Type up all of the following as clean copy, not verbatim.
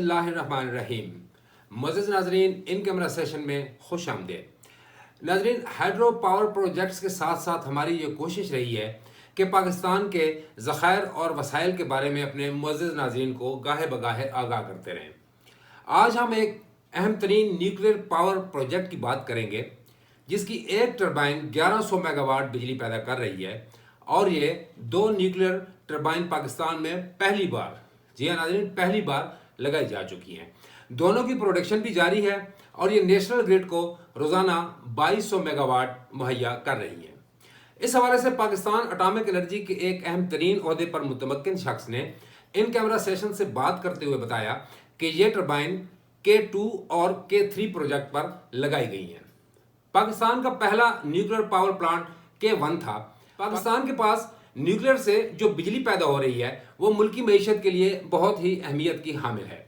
बिस्मिल्लाहिर्रहमानिर्रहीम। मुअज़्ज़िज़ नाज़रीन, in camera session में खुश आमदीद। नाज़रीन, हाइड्रो पावर प्रोजेक्ट्स के साथ साथ हमारी ये कोशिश रही है कि पाकिस्तान के ज़खायर और वसाइल के बारे में अपने मुअज़्ज़िज़ नाज़रीन को गाहे बगाहे आगाह करते रहें। आज हम एक अहम तरीन न्यूक्लियर पावर प्रोजेक्ट की बात करेंगे जिसकी एक टरबाइन 1100 मेगावाट बिजली पैदा कर रही है, और ये दो न्यूक्लियर टरबाइन पाकिस्तान में पहली बार, जी हाँ नाज़रीन, पहली बार लगाई जा चुकी हैं। दोनों की प्रोडक्शन भी जारी है और ये नेशनल ग्रिड को रोज़ाना 2200 मेगावाट मुहैया कर रही हैं। इस हवाले से पाकिस्तान एटॉमिक एनर्जी के एक अहम तरीन ओहदे पर मुतमक्किन शख्स ने इन कैमरा सेशन से बात करते हुए बताया कि ये टरबाइन K2 और K3 प्रोजेक्ट पर लगाई गई हैं। पाकिस्तान का पहला न्यूक्लियर पावर प्लांट K1 था। पाकिस्तान के पास न्यूक्लियर से जो बिजली पैदा हो रही है वो मुल्की मईशत के लिए बहुत ही अहमियत की हामिल है,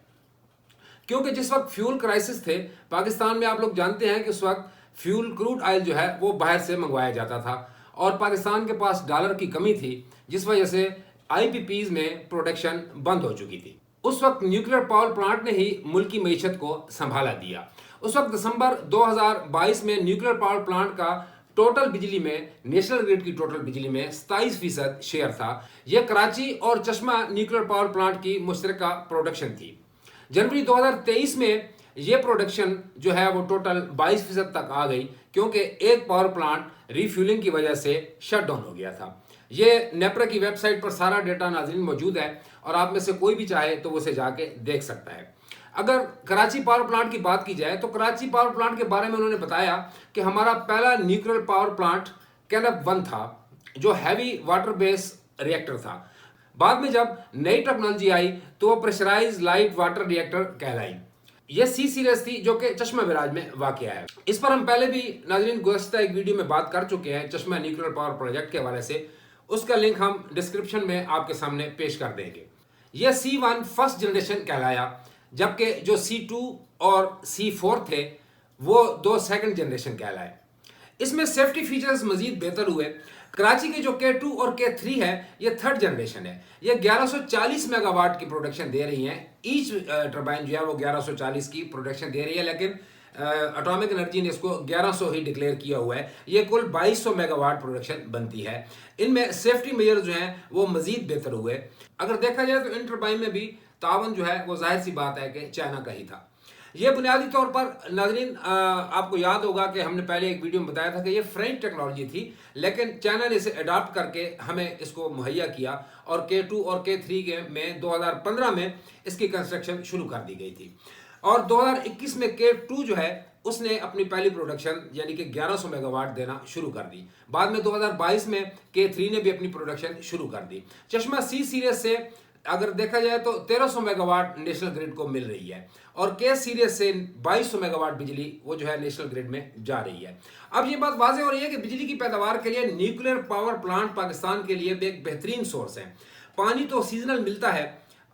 क्योंकि जिस वक्त फ्यूल क्राइसिस थे पाकिस्तान में, आप लोग जानते हैं कि उस वक्त फ्यूल क्रूड ऑयल जो है वो बाहर से मंगवाया जाता था और पाकिस्तान के पास डॉलर की कमी थी, जिस वजह से IPPs में प्रोडक्शन बंद हो चुकी थी। उस वक्त न्यूक्लियर पावर प्लांट ने ही मुल्की मईशत को संभाला दिया। उस वक्त दिसंबर 2022 में न्यूक्लियर पावर प्लांट का टोटल बिजली में, नेशनल ग्रिड की टोटल बिजली में 27% शेयर था। यह कराची और चश्मा न्यूक्लियर पावर प्लांट की मुश्तरका प्रोडक्शन थी। जनवरी 2023 में यह प्रोडक्शन जो है वो टोटल 22% तक आ गई, क्योंकि एक पावर प्लांट रीफ्यूलिंग की वजह से शट डाउन हो गया था। ये नेपरा की वेबसाइट पर सारा डेटा नाज़रीन मौजूद है और आप में से कोई भी चाहे तो उसे जाके देख सकता है। अगर कराची पावर प्लांट की बात की जाए तो कराची पावर प्लांट के बारे में उन्होंने बताया कि हमारा पहला न्यूक्लियर पावर प्लांट कैनप 1 था, जो हैवी वाटर बेस रिएक्टर था। बाद में जब नई टेक्नोलॉजी आई तो वो प्रेशराइज लाइट वाटर रिएक्टर कहलाई। ये सी सीरीज थी जो कि चश्मा मिराज में वाक़या है। इस पर हम पहले भी नाज़रीन गुज़श्ता एक वीडियो में बात कर चुके हैं चश्मा न्यूक्लियर पावर प्रोजेक्ट के हवाले से। उसका लिंक हम डिस्क्रिप्शन में आपके सामने पेश कर देंगे। यह C1 फर्स्ट जनरेशन कहलाया, जबकि जो C2 और C4 थे वो दो सेकंड जनरेशन कहलाए। इसमें सेफ्टी फीचर्स मजीद बेहतर हुए। कराची के जो K2 और K3 है ये थर्ड जनरेशन है। ये 1140 मेगावाट की प्रोडक्शन दे रही हैं। ईच टरबाइन जो है वो 1140 की प्रोडक्शन दे रही है, लेकिन एटॉमिक एनर्जी ने इसको 1100 ही डिक्लेयर किया हुआ है। ये कुल 2200 मेगावाट प्रोडक्शन बनती है। इनमें सेफ्टी मेजर जो हैं वो मजीद बेहतर हुए। अगर देखा जाए तो इन टरबाइन में भी तावन जो है वो जाहिर सी बात है कि चाइना का ही था। ये बुनियादी तौर पर नाज़रीन आपको याद होगा कि हमने पहले एक वीडियो में बताया था कि ये फ्रेंच टेक्नोलॉजी थी, लेकिन चाइना ने इसे अडॉप्ट करके हमें इसको मुहैया किया और K2 और K3 के में 2015 में इसकी कंस्ट्रक्शन शुरू कर दी गई थी और 2021 में K2 जो है उसने अपनी पहली प्रोडक्शन यानी कि 1100 मेगावाट देना शुरू कर दी। बाद में 2022 में K3 ने भी अपनी प्रोडक्शन शुरू कर दी। चश्मा C सीरीज से अगर देखा जाए तो 1300 मेगावाट नेशनल ग्रिड को मिल रही है और K सीरीज से 2200 मेगावाट बिजली वो जो है नेशनल ग्रिड में जा रही है। अब ये बात वाज़ेह हो रही है कि बिजली की पैदावार के लिए न्यूक्लियर पावर प्लांट पाकिस्तान के लिए एक बेहतरीन सोर्स है। पानी तो सीजनल मिलता है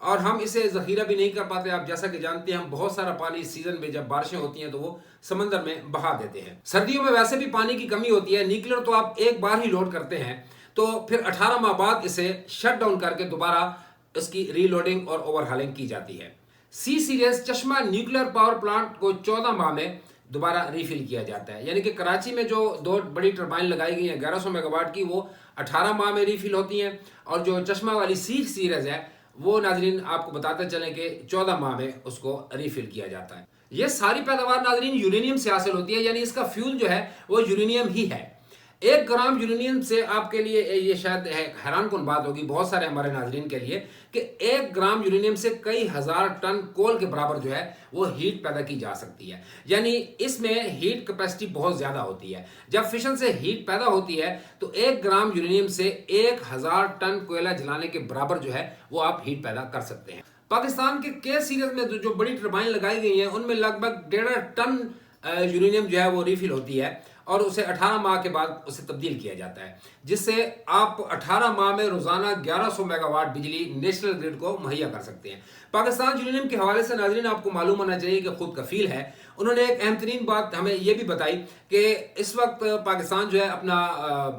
और हम इसे ज़ख़ीरा भी नहीं कर पाते। आप जैसा कि जानते हैं हम बहुत सारा पानी इस सीज़न में जब बारिशें होती हैं तो वो समंदर में बहा देते हैं। सर्दियों में वैसे भी पानी की कमी होती है। न्यूक्लियर तो आप एक बार ही लोड करते हैं तो फिर 18 माह बाद इसे शट डाउन करके दोबारा इसकी रीलोडिंग और ओवरहालिंग की जाती है। C सीरीज चश्मा न्यूक्लियर पावर प्लांट को 14 माह में दोबारा रीफिल किया जाता है। यानी कि कराची में जो दो बड़ी टरबाइन लगाई गई हैं 1100 मेगावाट की, वो 18 माह में रीफिल होती हैं और जो चश्मा वाली C सीरीज है वो नाजरीन आपको बताते चलें कि 14 माह में उसको रीफिल किया जाता है। ये सारी पैदावार नाजरीन यूरेनियम से हासिल होती है, यानी इसका फ्यूल जो है वो यूरेनियम ही है। 1 ग्राम यूरेनियम से आपके लिए ये शायद हैरान कुन बात होगी बहुत सारे हमारे नाजरीन के लिए कि 1 ग्राम यूरेनियम से कई हजार टन कोल के बराबर जो है वो हीट पैदा की जा सकती है। यानी इसमें हीट कैपेसिटी बहुत ज़्यादा होती है। जब फिशन से हीट पैदा होती है तो 1 ग्राम यूरेनियम से 1000 टन कोयला जलाने के बराबर जो है वो आप हीट पैदा कर सकते हैं। पाकिस्तान के K सीरीज में जो बड़ी टरबाइन लगाई गई हैं उनमें लगभग 1.5 टन यूरेनियम जो है वो रीफिल होती है और उसे 18 माह के बाद उसे तब्दील किया जाता है, जिससे आप 18 माह में रोजाना 1100 मेगावाट बिजली नेशनल ग्रिड को मुहैया कर सकते हैं। पाकिस्तान यूरेनियम के हवाले से नाजरीन आपको मालूम होना चाहिए कि खुद कफील है انہوں نے ایک اہم ترین بات ہمیں یہ بھی بتائی کہ اس وقت پاکستان جو ہے اپنا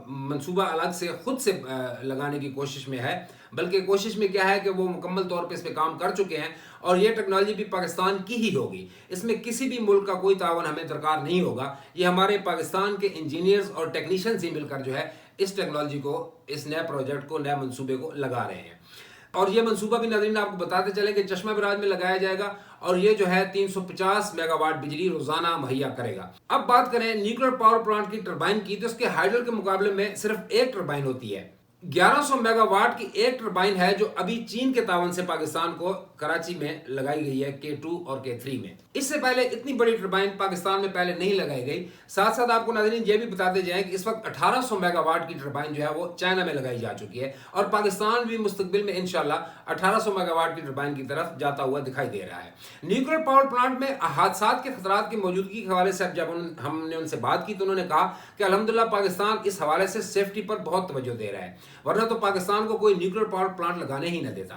منصوبہ الگ سے خود سے لگانے کی کوشش میں ہے، بلکہ کوشش میں کیا ہے کہ وہ مکمل طور پہ اس پہ کام کر چکے ہیں، اور یہ ٹیکنالوجی بھی پاکستان کی ہی ہوگی، اس میں کسی بھی ملک کا کوئی تعاون ہمیں درکار نہیں ہوگا، یہ ہمارے پاکستان کے انجینئرز اور ٹیکنیشینز ہی مل کر جو ہے اس ٹیکنالوجی کو، اس نئے پروجیکٹ کو، نئے منصوبے کو لگا رہے ہیں۔ اور یہ منصوبہ بھی ناظرین آپ کو بتاتے چلیں کہ چشمہ براج میں لگایا جائے گا، اور یہ جو ہے 350 میگا واٹ بجلی روزانہ مہیا کرے گا۔ اب بات کریں نیوکلیر پاور پلانٹ کی ٹربائن کی، تو اس کے ہائیڈل کے مقابلے میں صرف ایک ٹربائن ہوتی ہے۔ 1100 میگا واٹ کی ایک ٹربائن ہے جو ابھی چین کے تعاون سے پاکستان کو کراچی میں لگائی گئی ہے K2 اور K3 میں۔ اس سے پہلے اتنی بڑی ٹربائن پاکستان میں پہلے نہیں لگائی گئی۔ ساتھ ساتھ آپ کو ناظرین یہ بھی بتاتے جائیں کہ اس وقت 1800 میگا واٹ کی ٹربائن جو ہے وہ چائنا میں لگائی جا چکی ہے، اور پاکستان بھی مستقبل میں انشاءاللہ 1800 میگا واٹ کی ٹربائن کی طرف جاتا ہوا دکھائی دے رہا ہے۔ نیوکلیر پاور پلانٹ میں حادثات کے خطرات کی موجودگی کے حوالے سے جب ہم نے ان سے بات کی تو انہوں نے کہا کہ الحمدللہ پاکستان اس حوالے سے سیفٹی پر بہت توجہ دے رہا ہے، ورنہ تو پاکستان کو کوئی نیوکلیر پاور پلانٹ لگانے ہی نہ دیتا۔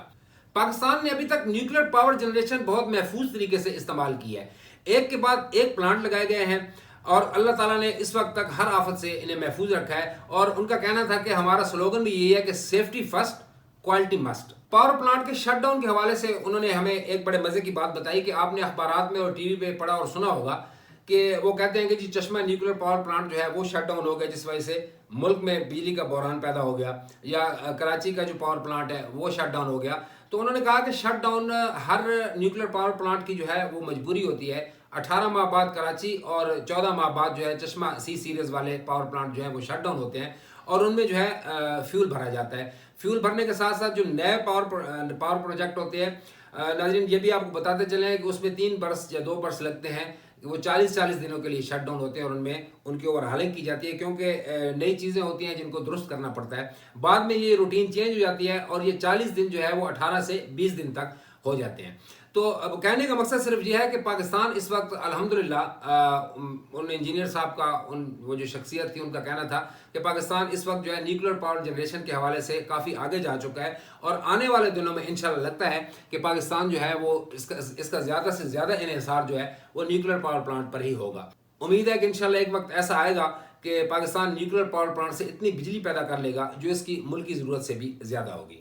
پاکستان نے ابھی تک نیوکلیر پاور جنریشن بہت محفوظ طریقے سے استعمال کی ہے، ایک کے بعد ایک پلانٹ لگائے گئے ہیں، اور اللہ تعالیٰ نے اس وقت تک ہر آفت سے انہیں محفوظ رکھا ہے، اور ان کا کہنا تھا کہ ہمارا سلوگن بھی یہی ہے کہ safety first, quality must. Power plant کے شٹ ڈاؤن کے حوالے سے انہوں نے ہمیں ایک بڑے مزے کی بات بتائی کہ آپ نے اخبارات میں اور ٹی وی پہ پڑھا اور سنا ہوگا کہ وہ کہتے ہیں کہ جی چشمہ نیوکلیر پاور پلانٹ جو ہے وہ شٹ ڈاؤن ہو گیا، جس وجہ سے ملک میں بجلی کا بحران پیدا ہو گیا، یا کراچی کا جو پاور پلانٹ ہے وہ شٹ ڈاؤن ہو گیا۔ تو انہوں نے کہا کہ شٹ ڈاؤن ہر نیوکلیر پاور پلانٹ کی جو ہے وہ مجبوری ہوتی ہے۔ 18 ماہ بعد کراچی اور 14 ماہ بعد جو ہے چشمہ سی سیریز والے پاور پلانٹ جو ہیں وہ شٹ ڈاؤن ہوتے ہیں، اور ان میں جو ہے فیول بھرا جاتا ہے۔ فیول بھرنے کے ساتھ ساتھ جو نئے پاور پروجیکٹ ہوتے ہیں، ناظرین یہ بھی آپ کو بتاتے چلیں کہ اس میں 3 برس یا 2 برس لگتے ہیں، وہ 40 دنوں کے لیے شٹ ڈاؤن ہوتے ہیں، اور ان میں ان کی اوور ہالنگ کی جاتی ہے، کیونکہ نئی چیزیں ہوتی ہیں جن کو درست کرنا پڑتا ہے۔ بعد میں یہ روٹین چینج ہو جاتی ہے، اور یہ 40 دن جو ہے وہ 18 سے 20 دن تک ہو جاتے ہیں۔ تو اب کہنے کا مقصد صرف یہ ہے کہ پاکستان اس وقت الحمدللہ، ان انجینئر صاحب کا وہ جو شخصیت تھی ان کا کہنا تھا کہ پاکستان اس وقت جو ہے نیوکلیر پاور جنریشن کے حوالے سے کافی آگے جا چکا ہے، اور آنے والے دنوں میں انشاءاللہ لگتا ہے کہ پاکستان جو ہے وہ اس کا زیادہ سے زیادہ انحصار جو ہے وہ نیوکلیر پاور پلانٹ پر ہی ہوگا۔ امید ہے کہ انشاءاللہ ایک وقت ایسا آئے گا کہ پاکستان نیوکلیر پاور پلانٹ سے اتنی بجلی پیدا کر لے گا جو اس کی ملکی ضرورت سے بھی زیادہ ہوگی۔